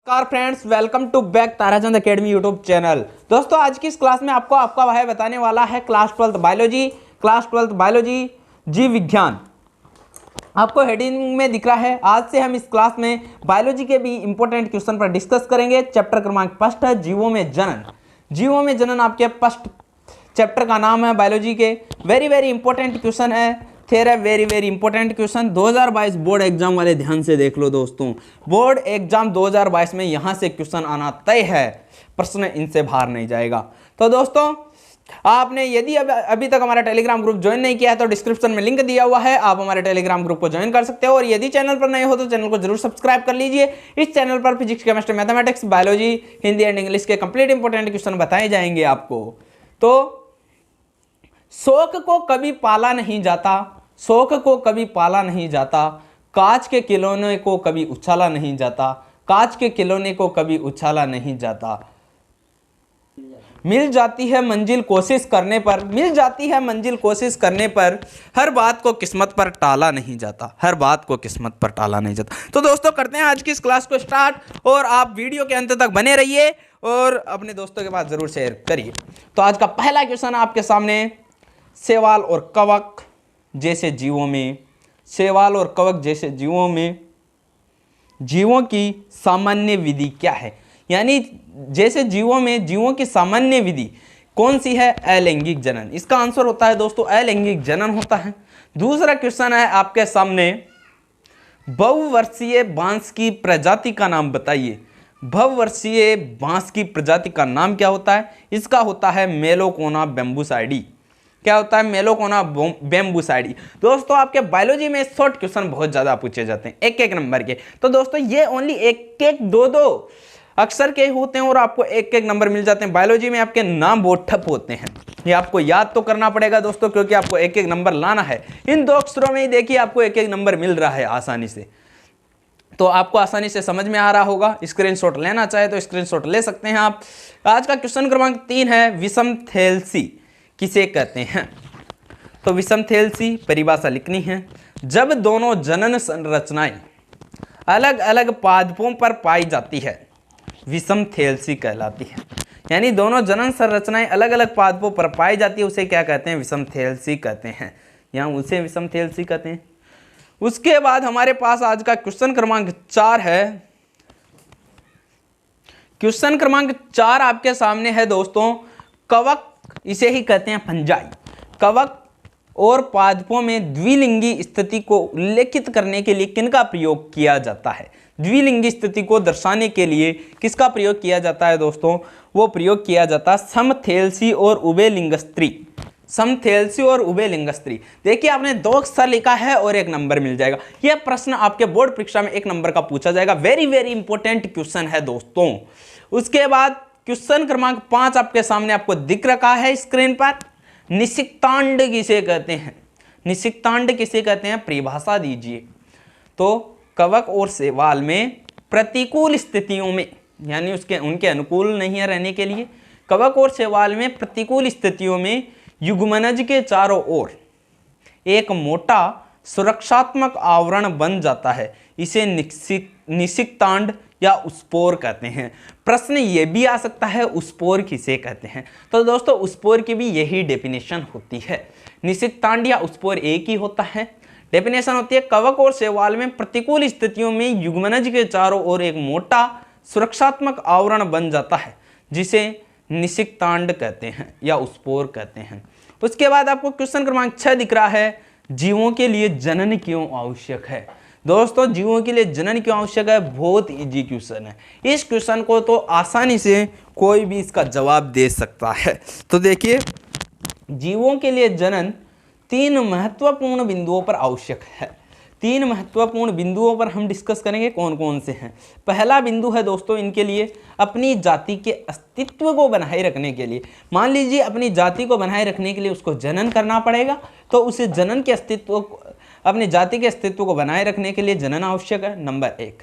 नमस्कार friends, welcome to back Tarachand academy YouTube channel. दोस्तों, आज की इस क्लास में आपका भाई बताने वाला है क्लास 12th बायोलॉजी जीव विज्ञान। आपको हेडिंग में दिख रहा है। आज से हम इस क्लास में बायोलॉजी के भी इंपॉर्टेंट क्वेश्चन पर डिस्कस करेंगे। चैप्टर क्रमांक 1 है जीवों में जनन। जीवों में जनन आपके फर्स्ट चैप्टर का नाम है बायोलॉजी के। वेरी इंपॉर्टेंट क्वेश्चन है। Very important question 2022 board exam वाले ध्यान से देख लो दोस्तों। बोर्ड एग्जाम 2022 में यहां से क्वेश्चन आना तय है, प्रश्न इनसे बाहर नहीं जाएगा। तो दोस्तों, आपने यदि अभी तक हमारा टेलीग्राम ग्रुप ज्वाइन नहीं किया है तो डिस्क्रिप्शन में लिंक दिया हुआ है, आप हमारे टेलीग्राम ग्रुप को ज्वाइन कर सकते हो। और यदि चैनल पर नए हो तो चैनल को जरूर सब्सक्राइब कर लीजिए। इस चैनल पर physics, chemistry, mathematics, biology, Hindi and English के कंप्लीट इंपॉर्टेंट क्वेश्चन बताए जाएंगे आपको। तो शौक को कभी पाला नहीं जाता, शौक को कभी पाला नहीं जाता, कांच के खिलौने को कभी उछाला नहीं जाता, कांच के खिलौने को कभी उछाला नहीं जाता। मिल जाती है मंजिल कोशिश करने पर, मिल जाती है मंजिल कोशिश करने पर, हर बात को किस्मत पर टाला नहीं जाता, हर बात को किस्मत पर टाला नहीं जाता। तो दोस्तों, करते हैं आज की इस क्लास को स्टार्ट और आप वीडियो के अंत तक बने रहिए और अपने दोस्तों के पास जरूर शेयर करिए। तो आज का पहला क्वेश्चन आपके सामने, शैवाल और कवक जैसे जीवों में, शैवाल और कवक जैसे जीवों में जीवों की सामान्य विधि क्या है? यानी जैसे जीवों में जीवों की सामान्य विधि कौन सी है? अलैंगिक जनन। इसका आंसर होता है दोस्तों अलैंगिक जनन होता है। दूसरा क्वेश्चन है आपके सामने, बहुवर्षीय बांस की प्रजाति का नाम बताइए। बहुवर्षीय बांस की प्रजाति का नाम क्या होता है? इसका होता है मेलोकोना बैम्बूसाइडी। क्या होता है? मेलोकोना बैम्बूसाइडी। दोस्तों, आपके बायोलॉजी में शॉर्ट क्वेश्चन बहुत ज्यादा पूछे जाते हैं, एक नंबर के। तो दोस्तों, ये ओनली एक दो अक्सर के होते हैं और आपको एक नंबर मिल जाते हैं। बायोलॉजी में आपके नाम बहुत ठप होते हैं, ये आपको याद तो करना पड़ेगा दोस्तों, क्योंकि आपको एक नंबर लाना है। इन दो अक्षरों में ही देखिए आपको एक नंबर मिल रहा है आसानी से। तो आपको आसानी से समझ में आ रहा होगा। स्क्रीनशॉट लेना चाहे तो स्क्रीनशॉट ले सकते हैं आप। आज का क्वेश्चन क्रमांक 3 है, विषम थैलेसी किसे कहते हैं? तो विषम थैलेसी परिभाषा लिखनी है, जब दोनों जनन संरचनाएं अलग अलग पादपों पर पाई जाती है, विषम थैलेसी कहलाती है। यानी दोनों जनन संरचनाएं अलग अलग पादपों पर पाई जाती है, उसे क्या कहते हैं? विषम थैलेसी कहते हैं। यहाँ उसे विषम थैलेसी कहते हैं। उसके बाद हमारे पास आज का क्वेश्चन क्रमांक 4 है। क्वेश्चन क्रमांक 4 आपके सामने है दोस्तों, कवक, इसे ही कहते हैं फंजाई। कवक और पादपों में द्विलिंगी स्थिति को उल्लेखित करने के लिए किनका प्रयोग किया जाता है? द्विलिंगी स्थिति को दर्शाने के लिए किसका प्रयोग किया जाता है दोस्तों? वो प्रयोग किया जाता है समथैलेसी और उभयलिंग स्त्री। समथैलेसी और उभयलिंग स्त्री। देखिए, आपने 2 अक्षर लिखा है और 1 नंबर मिल जाएगा। यह प्रश्न आपके बोर्ड परीक्षा में 1 नंबर का पूछा जाएगा। वेरी इंपॉर्टेंट क्वेश्चन है दोस्तों। उसके बाद क्वेश्चन क्रमांक 5 आपके सामने आपको दिख रखा है स्क्रीन पर, निषिक्तांड किसे कहते हैं? निषिक्तांड किसे कहते हैं? परिभाषा दीजिए। तो कवक और शैवाल में प्रतिकूल स्थितियों में, यानी उनके अनुकूल नहीं है रहने के लिए, कवक और शैवाल में प्रतिकूल स्थितियों में युग्मनज के चारों ओर एक मोटा सुरक्षात्मक आवरण बन जाता है। इसे निषिक्तांड या उस्पोर कहते हैं। प्रश्न ये भी आ सकता है, उस्पोर किसे कहते हैं? तो दोस्तों, उस्पोर की भी यही डेफिनेशन होती है। निषिक्तांड या उस्पोर एक ही होता है। डेफिनेशन होती है, कवक और शैवाल में प्रतिकूल स्थितियों में युग्मनज के चारों ओर एक मोटा सुरक्षात्मक आवरण बन जाता है, जिसे निषिक्तांड कहते हैं या उस्पोर कहते हैं। उसके बाद आपको क्वेश्चन क्रमांक 6 दिख रहा है, जीवों के लिए जनन क्यों आवश्यक है? दोस्तों, जीवों के लिए जनन क्यों आवश्यक है? बहुत इजी क्वेश्चन है। इस क्वेश्चन को तो आसानी से कोई भी इसका जवाब दे सकता है। तो देखिए, जीवों के लिए जनन 3 महत्वपूर्ण बिंदुओं पर आवश्यक है। 3 महत्वपूर्ण बिंदुओं पर हम डिस्कस करेंगे, कौन कौन से हैं। पहला बिंदु है दोस्तों इनके लिए, अपनी जाति के अस्तित्व को बनाए रखने के लिए। मान लीजिए अपनी जाति को बनाए रखने के लिए उसको जनन करना पड़ेगा, तो उसे जनन के अस्तित्व, अपनी जाति के अस्तित्व को बनाए रखने के लिए जनन आवश्यक है, नंबर 1।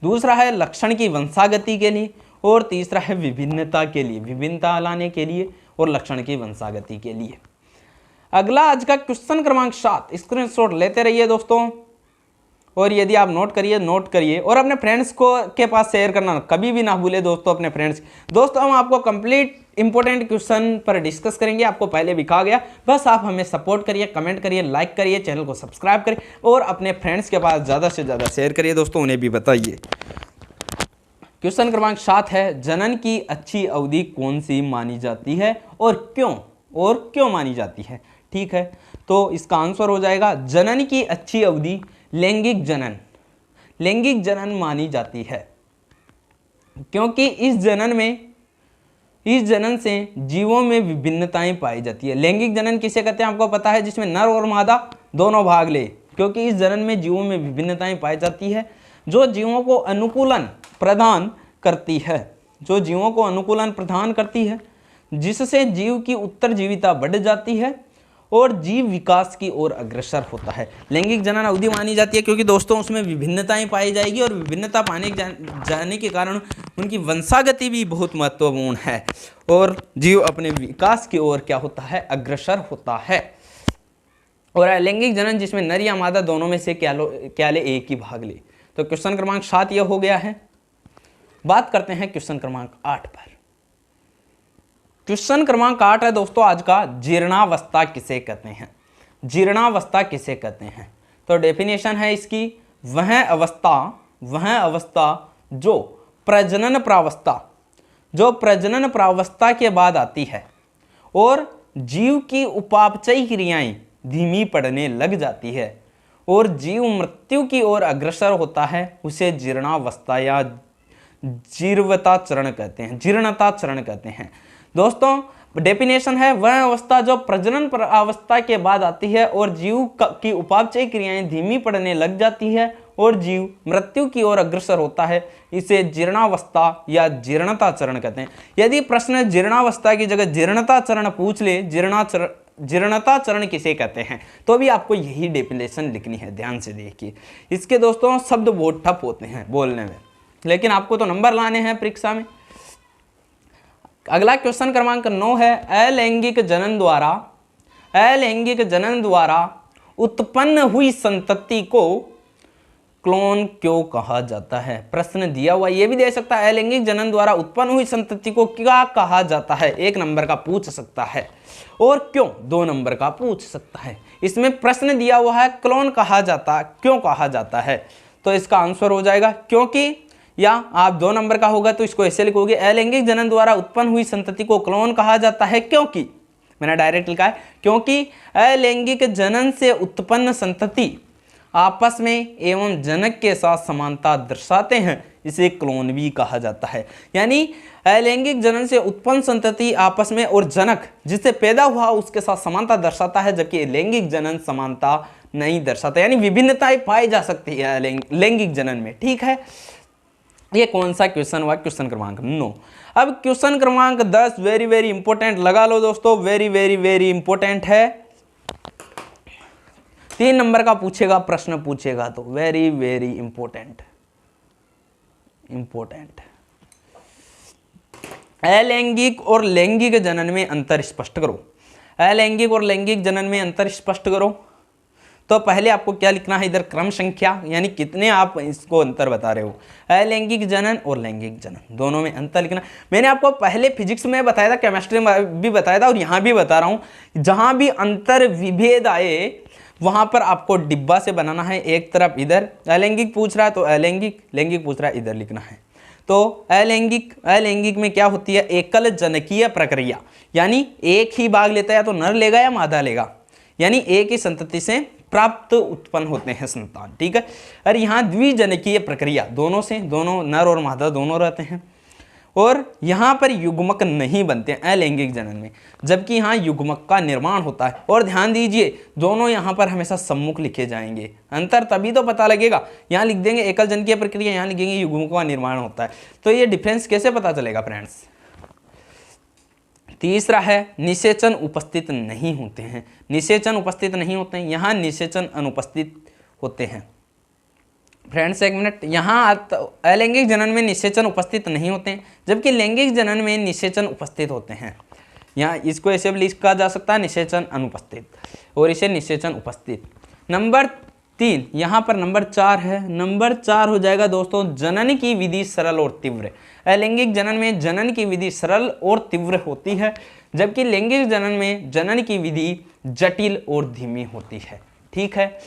दूसरा है लक्षण की वंशागति के लिए, और तीसरा है विभिन्नता के लिए, विभिन्नता लाने के लिए और लक्षण की वंशागति के लिए। अगला आज का क्वेश्चन क्रमांक 7, स्क्रीनशॉट लेते रहिए दोस्तों। और यदि आप नोट करिए और अपने फ्रेंड्स को के पास शेयर करना कभी भी ना भूले दोस्तों अपने फ्रेंड्स। दोस्तों हम आपको कंप्लीट इंपॉर्टेंट क्वेश्चन पर डिस्कस करेंगे, आपको पहले भी कहा गया, बस आप हमें सपोर्ट करिए, कमेंट करिए, लाइक करिए, चैनल को सब्सक्राइब करिए और अपने फ्रेंड्स के पास ज़्यादा से ज़्यादा शेयर करिए दोस्तों, उन्हें भी बताइए। क्वेश्चन क्रमांक 7 है, जनन की अच्छी अवधि कौन सी मानी जाती है और क्यों मानी जाती है। ठीक है, तो इसका आंसर हो जाएगा जनन की अच्छी अवधि लैंगिक जनन मानी जाती है, क्योंकि इस जनन से जीवों में विभिन्नताएं पाई जाती है। लैंगिक जनन किसे कहते हैं आपको पता है, जिसमें नर और मादा दोनों भाग ले, क्योंकि इस जनन में जीवों में विभिन्नताएं पाई जाती है जो जीवों को अनुकूलन प्रदान करती है, जिससे जीव की उत्तरजीविता बढ़ जाती है और जीव विकास की ओर अग्रसर होता है। लैंगिक जनन अवधि मानी जाती है क्योंकि दोस्तों उसमें विभिन्नताएं पाई जाएगी और विभिन्नता पाने जाने के कारण उनकी वंशागति भी बहुत महत्वपूर्ण है और जीव अपने विकास की ओर क्या होता है, अग्रसर होता है। और लैंगिक जनन जिसमें नर या मादा दोनों में से क्या ले एक ही भाग ले। तो क्वेश्चन क्रमांक 7 यह हो गया है। बात करते हैं क्वेश्चन क्रमांक 8 पर। क्वेश्चन क्रमांक 8 है दोस्तों आज का, जीर्णावस्था किसे कहते हैं। जीर्णावस्था किसे कहते हैं, तो डेफिनेशन है इसकी, वह अवस्था जो प्रजनन प्रावस्था के बाद आती है और जीव की उपापचयी क्रियाएं धीमी पड़ने लग जाती है और जीव मृत्यु की ओर अग्रसर होता है, उसे जीर्णावस्था या जीर्णता चरण कहते हैं। दोस्तों डेफिनेशन है, वह अवस्था जो प्रजनन अवस्था के बाद आती है और जीव की उपापचयी क्रियाएं धीमी पड़ने लग जाती है और जीव मृत्यु की ओर अग्रसर होता है, इसे जीर्णावस्था या जीर्णता चरण कहते हैं। यदि प्रश्न जीर्णावस्था की जगह जीर्णता चरण पूछ ले, जीर्णता चरण किसे कहते हैं, तो भी आपको यही डेफिनेशन लिखनी है। ध्यान से देखिए, इसके दोस्तों शब्द बहुत ठप होते हैं बोलने में, लेकिन आपको तो नंबर लाने हैं परीक्षा में। अगला क्वेश्चन क्रमांक 9 है, अलैंगिक जनन द्वारा उत्पन्न हुई संतति को क्लोन क्यों कहा जाता है। प्रश्न दिया हुआ ये भी दे सकता है, अलैंगिक जनन द्वारा उत्पन्न हुई संतति को क्या कहा जाता है, 1 नंबर का पूछ सकता है, और क्यों 2 नंबर का पूछ सकता है। इसमें प्रश्न दिया हुआ है क्लोन क्यों कहा जाता है, तो इसका आंसर हो जाएगा क्योंकि, या आप 2 नंबर का होगा तो इसको ऐसे लिखोगे, अलैंगिक जनन द्वारा उत्पन्न हुई संतति को क्लोन कहा जाता है क्योंकि, मैंने डायरेक्ट लिखा है, क्योंकि अलैंगिक जनन से उत्पन्न संतति आपस में एवं जनक के साथ समानता दर्शाते हैं, इसे क्लोन भी कहा जाता है। यानी अलैंगिक जनन से उत्पन्न संतति आपस में और जनक जिससे पैदा हुआ उसके साथ समानता दर्शाता है, जबकि लैंगिक जनन समानता नहीं दर्शाता, यानी विभिन्नताएं पाई जा सकती है लैंगिक जनन में। ठीक है, ये कौन सा क्वेश्चन हुआ, क्वेश्चन क्रमांक 9। अब क्वेश्चन क्रमांक 10 वेरी इंपॉर्टेंट, लगा लो दोस्तों, वेरी इंपॉर्टेंट है। 3 नंबर का प्रश्न पूछेगा तो वेरी इंपॉर्टेंट। अलैंगिक और लैंगिक जनन में अंतर स्पष्ट करो। अलैंगिक और लैंगिक जनन में अंतर स्पष्ट करो, तो पहले आपको क्या लिखना है, इधर क्रम संख्या, यानी कितने आप इसको अंतर बता रहे हो। अलैंगिक जनन और लैंगिक जनन दोनों में अंतर लिखना। मैंने आपको पहले फिजिक्स में बताया था, केमिस्ट्री में भी बताया था और यहाँ भी बता रहा हूँ, जहाँ भी अंतर विभेद आए वहाँ पर आपको डिब्बा से बनाना है। एक तरफ इधर अलैंगिक पूछ रहा है तो अलैंगिक, लैंगिक पूछ रहा है इधर लिखना है। तो अलैंगिक में क्या होती है, एकल जनकीय प्रक्रिया, यानी एक ही भाग लेता है, या तो नर लेगा या मादा लेगा, यानी एक ही संतति से प्राप्त उत्पन्न होते हैं संतान। ठीक है, और यहाँ द्विजनकीय प्रक्रिया, दोनों नर और मादा दोनों रहते हैं, और यहाँ पर युग्मक नहीं बनते हैं अलैंगिक जनन में, जबकि यहाँ युग्मक का निर्माण होता है। और ध्यान दीजिए, दोनों यहाँ पर हमेशा सम्मुख लिखे जाएंगे, अंतर तभी तो पता लगेगा। यहाँ लिख देंगे एकल जनकीय प्रक्रिया, यहाँ लिखेंगे युग्मक का निर्माण होता है, तो ये डिफरेंस कैसे पता चलेगा फ्रेंड्स। तीसरा है निषेचन उपस्थित नहीं होते हैं। निषेचन उपस्थित नहीं होते हैं, यहाँ निषेचन अनुपस्थित होते हैं। फ्रेंड्स एक मिनट, यहाँ अलैंगिक जनन में निषेचन उपस्थित नहीं होते हैं, जबकि लैंगिक जनन में निषेचन उपस्थित होते हैं। यहाँ इसको ऐसे भी लिखा जा सकता है निषेचन अनुपस्थित और इसे निषेचन उपस्थित। नंबर 3, यहाँ पर नंबर 4 है, नंबर 4 हो जाएगा दोस्तों जनन की विधि सरल और तीव्र। अलैंगिक जनन में जनन की विधि सरल और तीव्र होती है, जबकि लैंगिक जनन में जनन की विधि जटिल और धीमी होती है। ठीक है,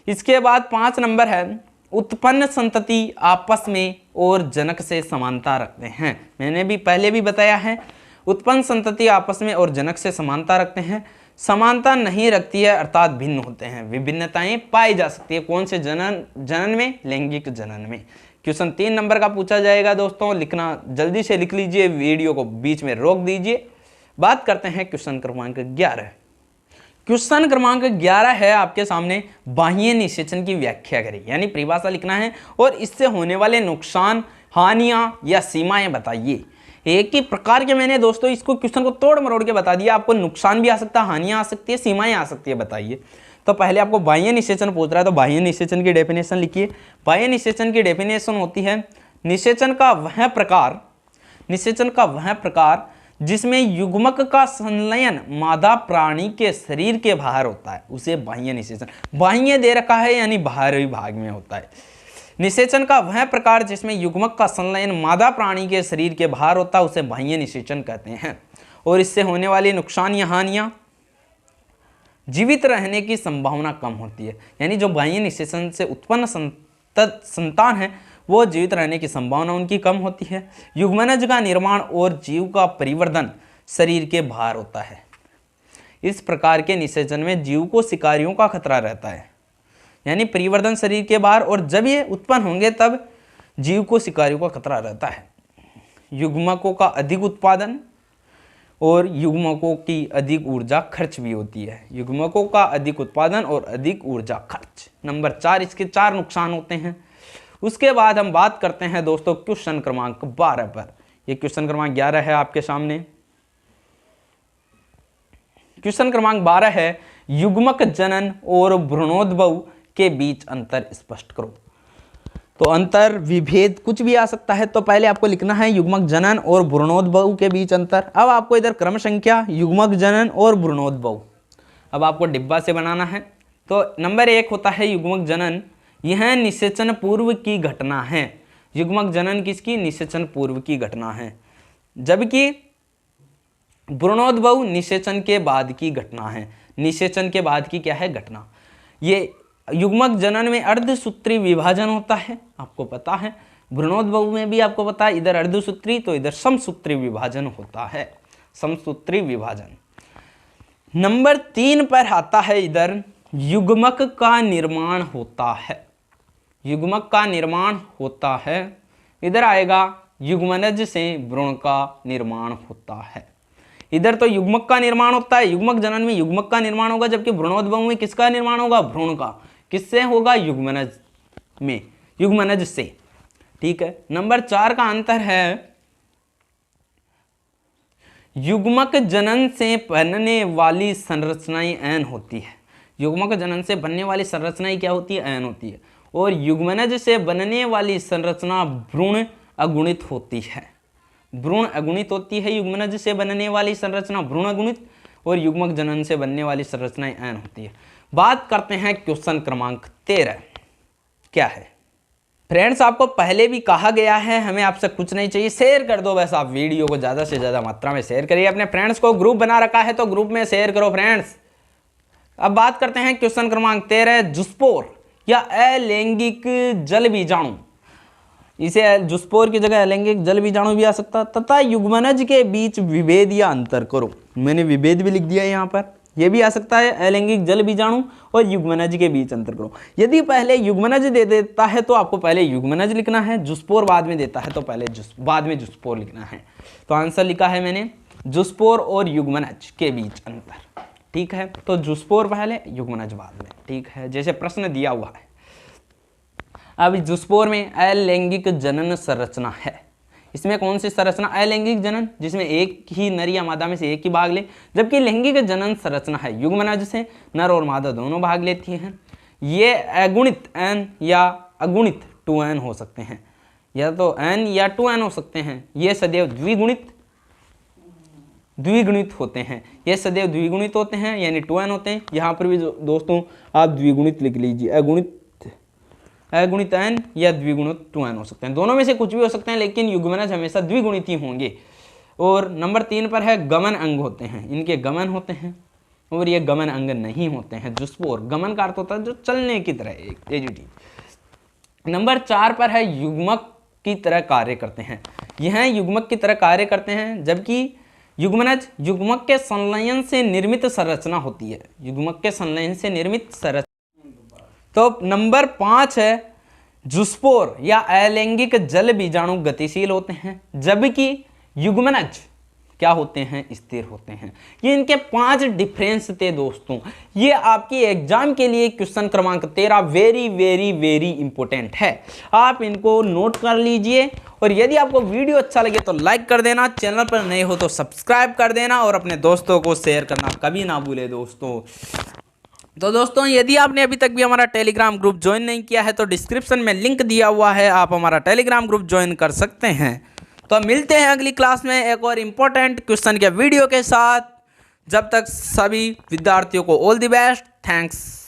इसके बाद 5 नंबर है उत्पन्न संतति आपस में और जनक से समानता रखते हैं। मैंने भी पहले भी बताया है, उत्पन्न संतति आपस में और जनक से समानता रखते हैं, समानता नहीं रखती है अर्थात भिन्न होते हैं। विभिन्नताएं पाई जा सकती है कौन से जनन में, लैंगिक जनन में। क्वेश्चन 3 नंबर का पूछा जाएगा दोस्तों, लिखना जल्दी से लिख लीजिए, वीडियो को बीच में रोक दीजिए। बात करते हैं क्वेश्चन क्रमांक 11। क्वेश्चन क्रमांक 11 है आपके सामने, बाह्य निषेचन की व्याख्या करें, यानी परिभाषा लिखना है और इससे होने वाले नुकसान, हानियां या सीमाएं बताइए। एक ही प्रकार के मैंने दोस्तों इसको क्वेश्चन को तोड़ मरोड़ के बता दिया, आपको नुकसान भी आ सकता है, हानियां आ सकती है, सीमाएं आ सकती है, बताइए। तो पहले आपको बाह्य निषेचन पूछ रहा है, तो बाह्य निषेचन की डेफिनेशन लिखिए। बाह्य निषेचन की डेफिनेशन होती है निषेचन का वह प्रकार जिसमें युग्मक का संलयन मादा प्राणी के शरीर के बाहर होता है, उसे बाह्य निषेचन, बाह्य दे रखा है यानी बाहरी भाग में होता है। निषेचन का वह प्रकार जिसमें युग्मक का संलयन मादा प्राणी के शरीर के बाहर होता है, उसे बाह्य निषेचन कहते हैं। और इससे होने वाली नुकसान या हानियां, जीवित रहने की संभावना कम होती है, यानी जो बाह्य निषेचन से उत्पन्न संतान है वो जीवित रहने की संभावना उनकी कम होती है। युग्मनज का निर्माण और जीव का परिवर्धन शरीर के बाहर होता है। इस प्रकार के निषेचन में जीव को शिकारियों का खतरा रहता है, यानी परिवर्तन शरीर के बाहर, और जब ये उत्पन्न होंगे तब जीव को शिकारियों का खतरा रहता है। युग्मकों का अधिक उत्पादन और युग्मकों की अधिक ऊर्जा खर्च भी होती है। युग्मकों का अधिक उत्पादन और अधिक ऊर्जा खर्च, नंबर 4, इसके 4 नुकसान होते हैं। उसके बाद हम बात करते हैं दोस्तों क्वेश्चन क्रमांक 12 पर। ये क्वेश्चन क्रमांक 11 है आपके सामने। क्वेश्चन क्रमांक 12 है युग्मक जनन और भ्रूणोद्भव के बीच अंतर स्पष्ट करो। तो अंतर, विभेद कुछ भी आ सकता है, तो पहले आपको लिखना है युग्मक जनन और भ्रूणोद्भव के बीच अंतर। अब आपको इधर क्रम संख्या, युग्मक जनन और भ्रूणोद्भव, अब आपको डिब्बा से बनाना है। तो नंबर 1 होता है युग्मक जनन, यह निषेचन पूर्व की घटना है। युग्मक जनन किसकी? निषेचन पूर्व की घटना है, जबकि भ्रूणोद्भव निषेचन के बाद की घटना है। निषेचन के बाद की क्या है? घटना। ये युग्मक जनन में अर्धसूत्री विभाजन होता है, आपको पता है। भ्रूणोद्भव में भी आपको पता है, इधर अर्धसूत्री तो इधर समसूत्री विभाजन होता है, समसूत्री विभाजन। नंबर 3 पर आता है इधर युग्मक का निर्माण होता है। युग्मक का निर्माण होता है, इधर आएगा युग्मनज से भ्रूण का निर्माण होता है। इधर तो युग्मक का निर्माण होता है, युग्मक जनन में युग्मक का निर्माण होगा, जबकि भ्रूणोद्भव में किसका निर्माण होगा? भ्रूण का। किससे होगा? युग्मनज में, युग्मनज से। ठीक है। नंबर 4 का अंतर है युग्मक जनन से बनने वाली संरचनाएं ऐन होती है। युग्मक जनन से बनने वाली संरचनाएं क्या होती है? ऐन होती है। और युग्मनज से बनने वाली संरचना भ्रूण अगुणित होती है। भ्रूण अगुणित होती है। युग्मनज से बनने वाली संरचना भ्रूण अगुणित, और युग्मक जनन से बनने वाली संरचनाएं ऐन होती है। बात करते हैं क्वेश्चन क्रमांक 13 क्या है। फ्रेंड्स, आपको पहले भी कहा गया है, हमें आपसे कुछ नहीं चाहिए, शेयर कर दो बस। आप वीडियो को ज़्यादा से ज़्यादा मात्रा में शेयर करिए, अपने फ्रेंड्स को। ग्रुप बना रखा है तो ग्रुप में शेयर करो फ्रेंड्स। अब बात करते हैं क्वेश्चन क्रमांक 13, जुस्पोर या अलैंगिक जल बीजाणु। इसे जुस्पोर की जगह अलैंगिक जल बीजाणु भी आ सकता, तथा युग्मनज के बीच विभेद या अंतर करो। मैंने विभेद भी लिख दिया यहाँ पर, यह भी आ सकता है अलैंगिक जल बीजाणु और युग्मनज के बीच अंतर करो। यदि पहले युग्मनज दे देता है तो आपको पहले युग्मनज लिखना है, जुस्पोर बाद में देता है तो पहले बाद में जुस्पोर लिखना है। तो आंसर लिखा है मैंने जुस्पोर और युग्मनज के बीच अंतर। ठीक है, तो जुस्पोर पहले, युग्मनज बाद में। ठीक है, जैसे प्रश्न दिया हुआ है। अब जुस्पोर में अलैंगिक जनन संरचना है। इसमें कौन सी संरचना? अलैंगिक जनन, जिसमें एक ही नर या मादा में से एक ही भाग ले, जबकि लैंगिक जनन संरचना है युग्मनज से नर और मादा दोनों भाग लेती हैं। ये अगुणित n या अगुणित 2n हो सकते हैं, या तो n या 2n हो सकते हैं। ये सदैव द्विगुणित होते हैं, ये सदैव द्विगुणित होते हैं, यानी 2n होते हैं। यहाँ पर भी दोस्तों आप द्विगुणित लिख लीजिए, अगुणित अगुणित n या द्विगुणित 2n हो सकते हैं, दोनों में से कुछ भी हो सकते हैं, लेकिन युग्मनज हमेशा द्विगुणित ही होंगे। और नंबर 3 पर है गमन अंग होते हैं, इनके गमन होते हैं और ये गमन अंग नहीं होते हैं। जुस्पोर गमन का अर्थ होता है जो चलने की तरह एजीटी। नंबर 4 पर है युग्मक की तरह कार्य करते हैं, यह युग्मक की तरह कार्य करते हैं, जबकि युग्मनज युग्मक के संलयन से निर्मित संरचना होती है, युग्मक के संलयन से निर्मित संरचना। तो नंबर 5 है जुस्पोर या अलैंगिक जल बीजाणु गतिशील होते हैं, जबकि युग्मनज क्या होते हैं, स्थिर होते हैं। ये इनके 5 डिफरेंस थे दोस्तों। ये आपके एग्जाम के लिए क्वेश्चन क्रमांक 13 वेरी वेरी वेरी इंपॉर्टेंट है, आप इनको नोट कर लीजिए। और यदि आपको वीडियो अच्छा लगे तो लाइक कर देना, चैनल पर नए हो तो सब्सक्राइब कर देना और अपने दोस्तों को शेयर करना कभी ना भूले दोस्तों। तो दोस्तों यदि आपने अभी तक भी हमारा टेलीग्राम ग्रुप ज्वाइन नहीं किया है तो डिस्क्रिप्शन में लिंक दिया हुआ है, आप हमारा टेलीग्राम ग्रुप ज्वाइन कर सकते हैं। तो मिलते हैं अगली क्लास में एक और इम्पोर्टेंट क्वेश्चन के वीडियो के साथ। जब तक सभी विद्यार्थियों को ऑल द बेस्ट, थैंक्स।